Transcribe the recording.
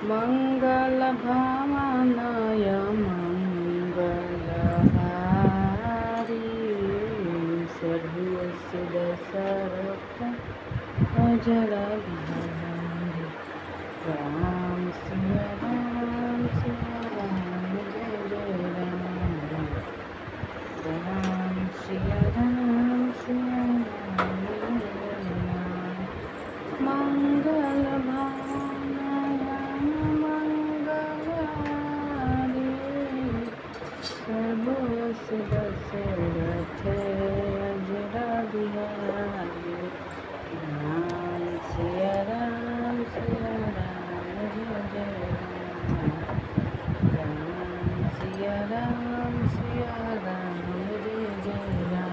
Mangal ભાવનય મંગલહારી સર્વસ્ય Dasharath Azhar Bihari Ram Siya Ram Jay Jay Ram Siya Ram Jay Jay Ram Mangal ભાવનય મંગલહારી સર્વસ્ય Dasharath Azhar Bihari Ram Siya Ram Jay Jay Ram Siya Ram Jay Jay Ram